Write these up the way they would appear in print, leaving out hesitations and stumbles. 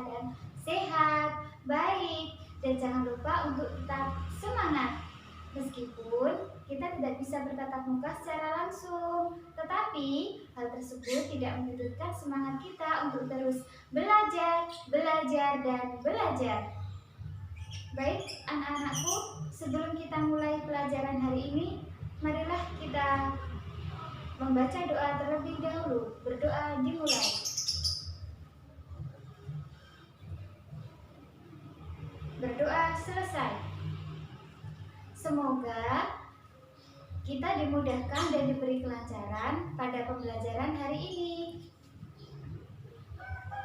keadaan sehat, baik, dan jangan lupa untuk tetap semangat. Meskipun kita tidak bisa bertatap muka secara langsung, tetapi hal tersebut tidak menyurutkan semangat kita untuk terus belajar, dan belajar. Baik, anak-anakku, sebelum kita mulai pelajaran hari ini, marilah kita membaca doa terlebih dahulu. Berdoa dimulai. Berdoa selesai. Semoga kita dimudahkan dan diberi kelancaran pada pembelajaran hari ini.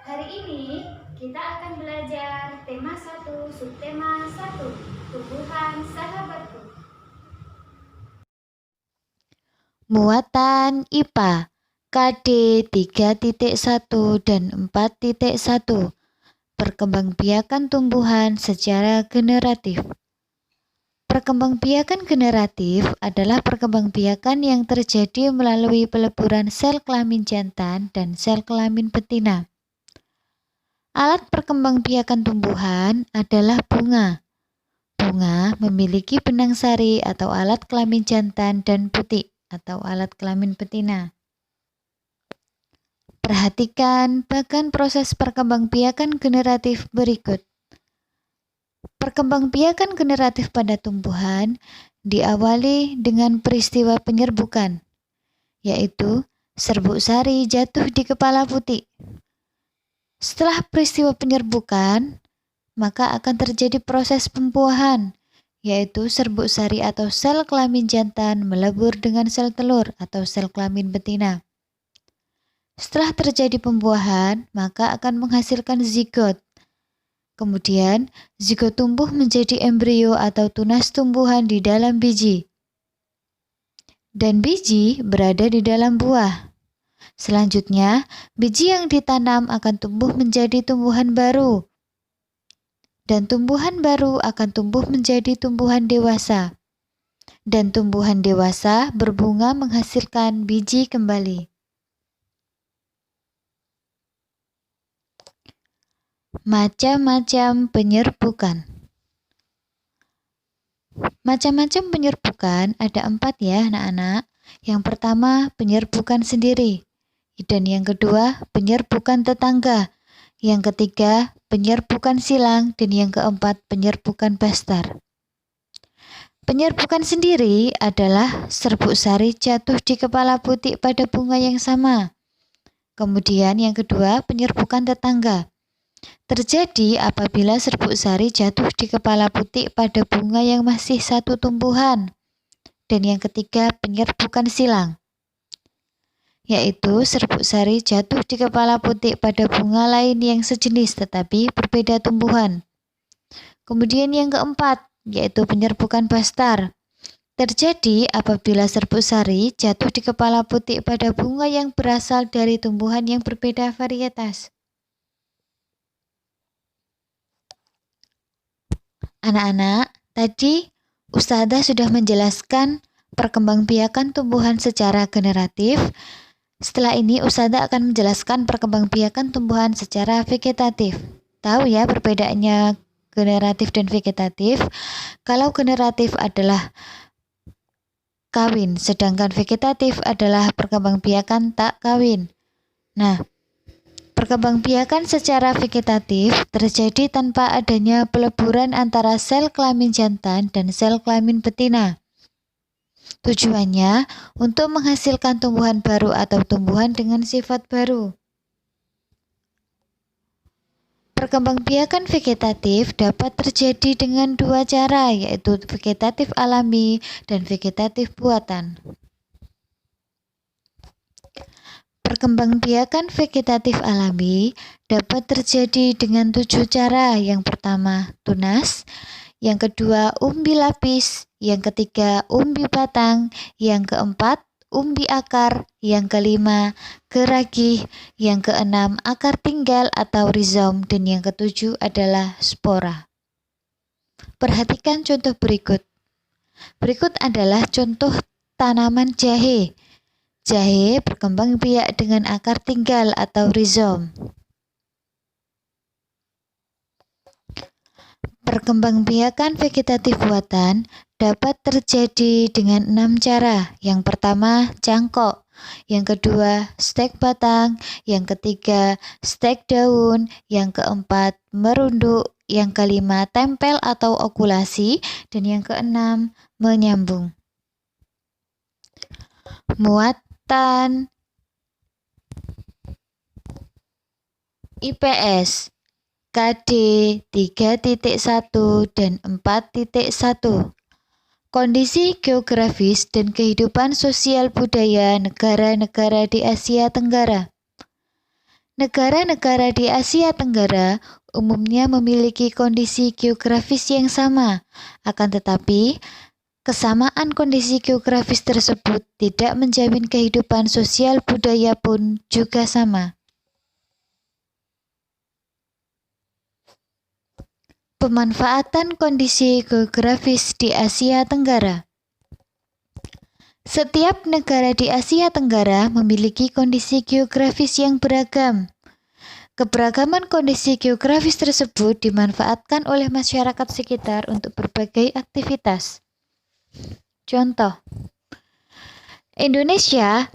Hari ini kita akan belajar tema 1, subtema 1, tumbuhan sahabatku. Muatan IPA KD 3.1 dan 4.1. Perkembangbiakan tumbuhan secara generatif. Perkembangbiakan generatif adalah perkembangbiakan yang terjadi melalui peleburan sel kelamin jantan dan sel kelamin betina. Alat perkembangbiakan tumbuhan adalah bunga. Bunga memiliki benang sari atau alat kelamin jantan dan butik atau alat kelamin betina. Perhatikan bagan proses perkembangbiakan generatif berikut. Perkembangbiakan generatif pada tumbuhan diawali dengan peristiwa penyerbukan, yaitu serbuk sari jatuh di kepala putik. Setelah peristiwa penyerbukan, maka akan terjadi proses pembuahan, yaitu serbuk sari atau sel kelamin jantan melebur dengan sel telur atau sel kelamin betina. Setelah terjadi pembuahan, maka akan menghasilkan zigot. Kemudian, zigot tumbuh menjadi embrio atau tunas tumbuhan di dalam biji. Dan biji berada di dalam buah. Selanjutnya, biji yang ditanam akan tumbuh menjadi tumbuhan baru. Dan tumbuhan baru akan tumbuh menjadi tumbuhan dewasa. Dan tumbuhan dewasa berbunga menghasilkan biji kembali. Macam-macam penyerbukan. Macam-macam penyerbukan ada 4 ya anak-anak. Yang pertama penyerbukan sendiri. Dan yang kedua penyerbukan tetangga. Yang ketiga penyerbukan silang. Dan yang keempat penyerbukan bastar. Penyerbukan sendiri adalah serbuk sari jatuh di kepala putik pada bunga yang sama. Kemudian yang kedua penyerbukan tetangga. Terjadi apabila serbuk sari jatuh di kepala putik pada bunga yang masih satu tumbuhan. Dan yang ketiga penyerbukan silang, yaitu serbuk sari jatuh di kepala putik pada bunga lain yang sejenis tetapi berbeda tumbuhan. Kemudian yang keempat, yaitu penyerbukan bastar. Terjadi apabila serbuk sari jatuh di kepala putik pada bunga yang berasal dari tumbuhan yang berbeda varietas. Anak-anak, tadi Ustazah sudah menjelaskan perkembangbiakan tumbuhan secara generatif. Setelah ini Ustazah akan menjelaskan perkembangbiakan tumbuhan secara vegetatif. Tahu ya perbedaannya generatif dan vegetatif? Kalau generatif adalah kawin, sedangkan vegetatif adalah perkembangbiakan tak kawin. Nah, perkembangbiakan secara vegetatif terjadi tanpa adanya peleburan antara sel kelamin jantan dan sel kelamin betina. Tujuannya untuk menghasilkan tumbuhan baru atau tumbuhan dengan sifat baru. Perkembangbiakan vegetatif dapat terjadi dengan 2 cara, yaitu vegetatif alami dan vegetatif buatan. Perkembangbiakan vegetatif alami dapat terjadi dengan 7 cara. Yang pertama, tunas. Yang kedua, umbi lapis. Yang ketiga, umbi batang. Yang keempat, umbi akar. Yang kelima, geragih. Yang keenam, akar tinggal atau rizom. Dan yang ketujuh adalah spora. Perhatikan contoh berikut. Berikut adalah contoh tanaman jahe. Jahe berkembang biak dengan akar tinggal atau rizom. Perkembangbiakan vegetatif buatan dapat terjadi dengan 6 cara. Yang pertama, cangkok. Yang kedua, stek batang. Yang ketiga, stek daun. Yang keempat, merunduk. Yang kelima, tempel atau okulasi. Dan yang keenam, menyambung. Muatan IPS KD 3.1 dan 4.1. Kondisi geografis dan kehidupan sosial budaya negara-negara di Asia Tenggara. Negara-negara di Asia Tenggara umumnya memiliki kondisi geografis yang sama, akan tetapi kesamaan kondisi geografis tersebut tidak menjamin kehidupan sosial budaya pun juga sama. Pemanfaatan kondisi geografis di Asia Tenggara. Setiap negara di Asia Tenggara memiliki kondisi geografis yang beragam. Keberagaman kondisi geografis tersebut dimanfaatkan oleh masyarakat sekitar untuk berbagai aktivitas. Contoh, Indonesia,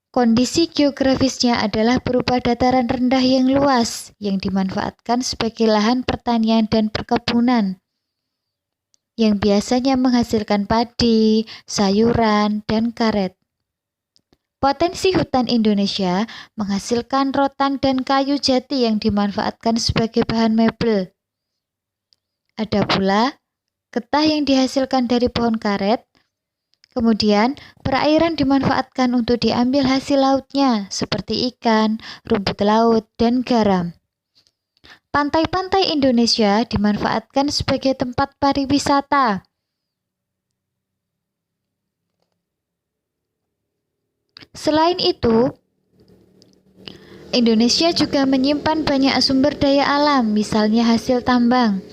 kondisi geografisnya adalah berupa dataran rendah yang luas yang dimanfaatkan sebagai lahan pertanian dan perkebunan yang biasanya menghasilkan padi, sayuran, dan karet. Potensi hutan Indonesia menghasilkan rotan dan kayu jati yang dimanfaatkan sebagai bahan mebel. Ada pula getah yang dihasilkan dari pohon karet. Kemudian, perairan dimanfaatkan untuk diambil hasil lautnya seperti ikan, rumput laut, dan garam. Pantai-pantai Indonesia dimanfaatkan sebagai tempat pariwisata. Selain itu, Indonesia juga menyimpan banyak sumber daya alam, misalnya hasil tambang.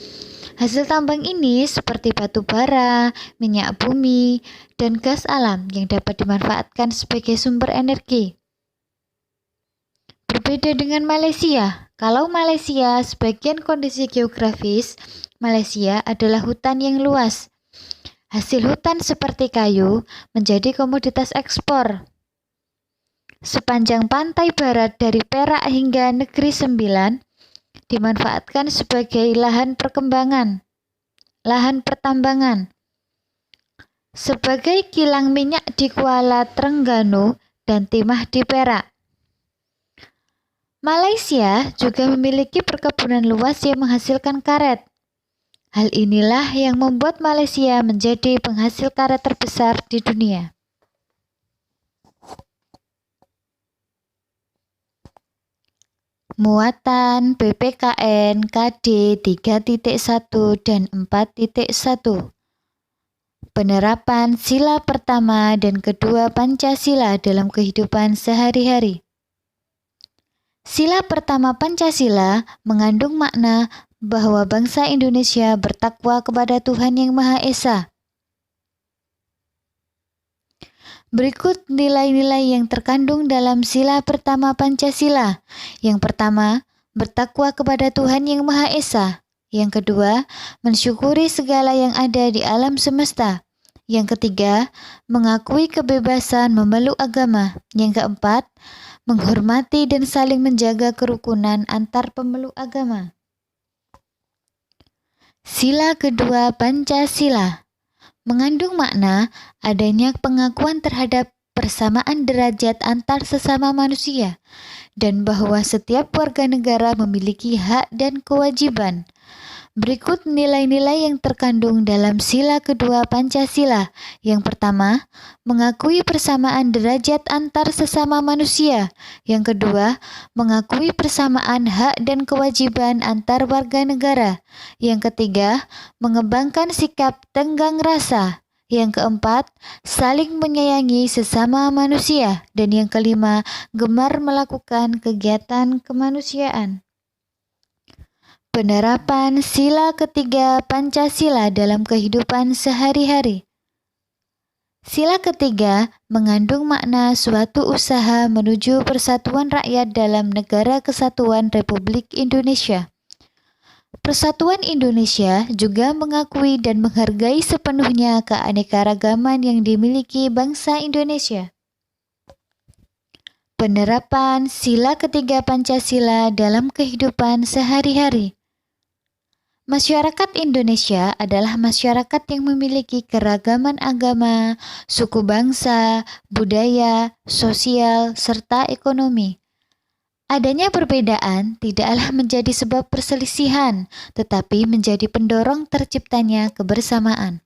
Hasil tambang ini seperti batu bara, minyak bumi, dan gas alam yang dapat dimanfaatkan sebagai sumber energi. Berbeda dengan Malaysia, kalau Malaysia sebagian kondisi geografis, Malaysia adalah hutan yang luas. Hasil hutan seperti kayu menjadi komoditas ekspor. Sepanjang pantai barat dari Perak hingga Negeri Sembilan dimanfaatkan sebagai lahan pertambangan. Sebagai kilang minyak di Kuala Trengganu dan timah di Perak. Malaysia juga memiliki perkebunan luas yang menghasilkan karet. Hal inilah yang membuat Malaysia menjadi penghasil karet terbesar di dunia. Muatan PPKN KD 3.1 dan 4.1. Penerapan sila pertama dan kedua Pancasila dalam kehidupan sehari-hari. Sila pertama Pancasila mengandung makna bahwa bangsa Indonesia bertakwa kepada Tuhan Yang Maha Esa. Berikut nilai-nilai yang terkandung dalam sila pertama Pancasila. Yang pertama, bertakwa kepada Tuhan Yang Maha Esa. Yang kedua, mensyukuri segala yang ada di alam semesta. Yang ketiga, mengakui kebebasan memeluk agama. Yang keempat, menghormati dan saling menjaga kerukunan antar pemeluk agama. Sila kedua Pancasila mengandung makna adanya pengakuan terhadap persamaan derajat antar sesama manusia dan bahwa setiap warga negara memiliki hak dan kewajiban. Berikut nilai-nilai yang terkandung dalam sila kedua Pancasila. Yang pertama, mengakui persamaan derajat antar sesama manusia. Yang kedua, mengakui persamaan hak dan kewajiban antar warga negara. Yang ketiga, mengembangkan sikap tenggang rasa. Yang keempat, saling menyayangi sesama manusia. Dan yang kelima, gemar melakukan kegiatan kemanusiaan. Penerapan sila ketiga Pancasila dalam kehidupan sehari-hari. Sila ketiga mengandung makna suatu usaha menuju persatuan rakyat dalam Negara Kesatuan Republik Indonesia. Persatuan Indonesia juga mengakui dan menghargai sepenuhnya keanekaragaman yang dimiliki bangsa Indonesia. Penerapan sila ketiga Pancasila dalam kehidupan sehari-hari. Masyarakat Indonesia adalah masyarakat yang memiliki keragaman agama, suku bangsa, budaya, sosial, serta ekonomi. Adanya perbedaan tidaklah menjadi sebab perselisihan, tetapi menjadi pendorong terciptanya kebersamaan.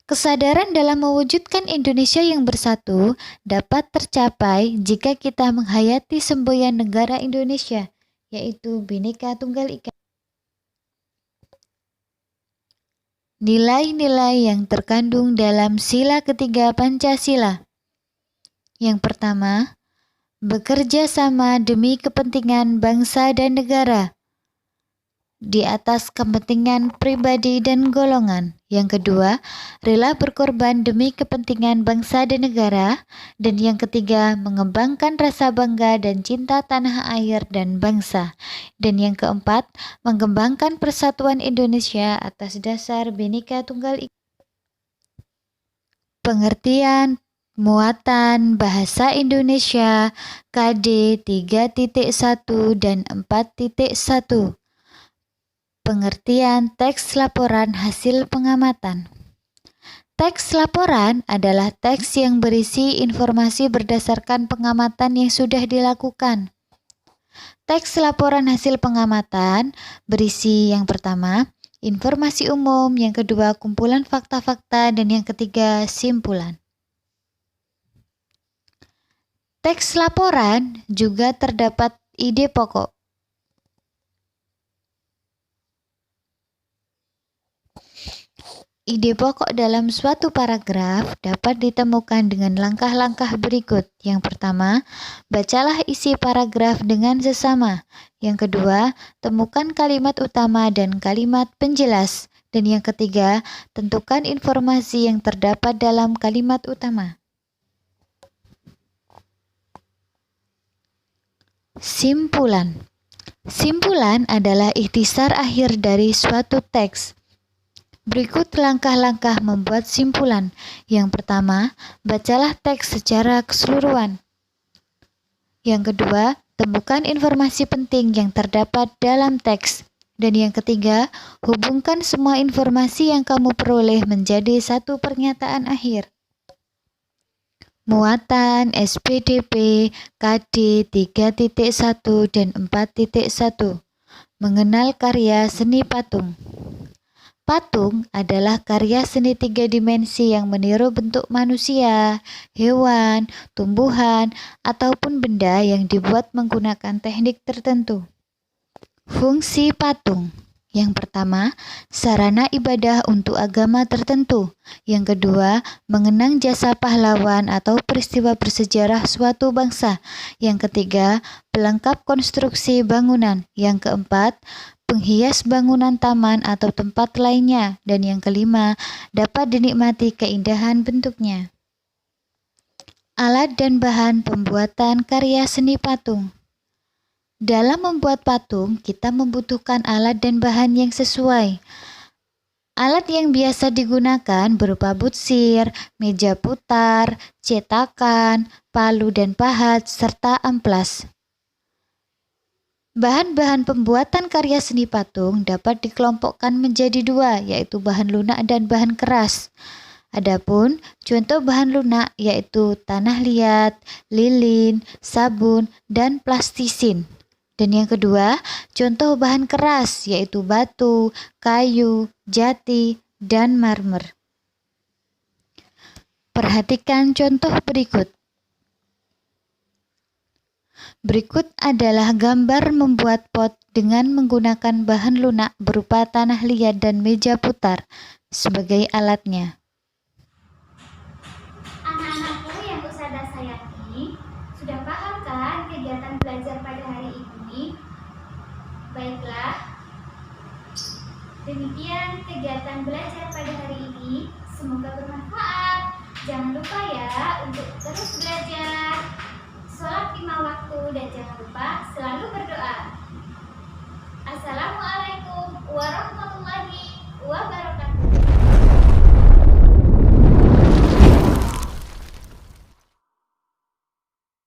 Kesadaran dalam mewujudkan Indonesia yang bersatu dapat tercapai jika kita menghayati semboyan negara Indonesia, yaitu Bhinneka Tunggal Ika. Nilai-nilai yang terkandung dalam sila ketiga Pancasila. Yang pertama, bekerja sama demi kepentingan bangsa dan negara, di atas kepentingan pribadi dan golongan. Yang kedua, rela berkorban demi kepentingan bangsa dan negara. Dan yang ketiga, mengembangkan rasa bangga dan cinta tanah air dan bangsa. Dan yang keempat, mengembangkan persatuan Indonesia atas dasar Bhinneka Tunggal Ika. Pengertian muatan bahasa Indonesia KD 3.1 dan 4.1. Pengertian teks laporan hasil pengamatan. Teks laporan adalah teks yang berisi informasi berdasarkan pengamatan yang sudah dilakukan. Teks laporan hasil pengamatan berisi yang pertama, informasi umum, yang kedua, kumpulan fakta-fakta, dan yang ketiga, simpulan. Teks laporan juga terdapat ide pokok. Ide pokok dalam suatu paragraf dapat ditemukan dengan langkah-langkah berikut. Yang pertama, bacalah isi paragraf dengan sesama. Yang kedua, temukan kalimat utama dan kalimat penjelas. Dan yang ketiga, tentukan informasi yang terdapat dalam kalimat utama. Simpulan. Simpulan adalah ikhtisar akhir dari suatu teks. Berikut langkah-langkah membuat simpulan. Yang pertama, bacalah teks secara keseluruhan. Yang kedua, temukan informasi penting yang terdapat dalam teks. Dan yang ketiga, hubungkan semua informasi yang kamu peroleh menjadi satu pernyataan akhir. Muatan SPDP KD 3.1 dan 4.1. Mengenal karya seni patung. Patung adalah karya seni 3 dimensi yang meniru bentuk manusia, hewan, tumbuhan, ataupun benda yang dibuat menggunakan teknik tertentu. Fungsi patung. Yang pertama, sarana ibadah untuk agama tertentu. Yang kedua, mengenang jasa pahlawan atau peristiwa bersejarah suatu bangsa. Yang ketiga, pelengkap konstruksi bangunan. Yang keempat, penghias bangunan taman atau tempat lainnya. Dan yang kelima, dapat dinikmati keindahan bentuknya. Alat dan bahan pembuatan karya seni patung. Dalam membuat patung, kita membutuhkan alat dan bahan yang sesuai. Alat yang biasa digunakan berupa butsir, meja putar, cetakan, palu dan pahat, serta amplas. Bahan-bahan pembuatan karya seni patung dapat dikelompokkan menjadi dua, yaitu bahan lunak dan bahan keras. Adapun contoh bahan lunak yaitu tanah liat, lilin, sabun, dan plastisin. Dan yang kedua, contoh bahan keras yaitu batu, kayu, jati, dan marmer. Perhatikan contoh berikut. Berikut adalah gambar membuat pot dengan menggunakan bahan lunak berupa tanah liat dan meja putar sebagai alatnya. Anak-anakku yang Ustazah sayangi, sudah paham kan kegiatan belajar pada hari ini? Baiklah, demikian kegiatan belajar pada hari ini. Semoga bermanfaat. Jangan lupa ya untuk terus belajar, sholat 5 waktu, dan jangan lupa selalu berdoa. Assalamualaikum. warahmatullahi wabarakatuh.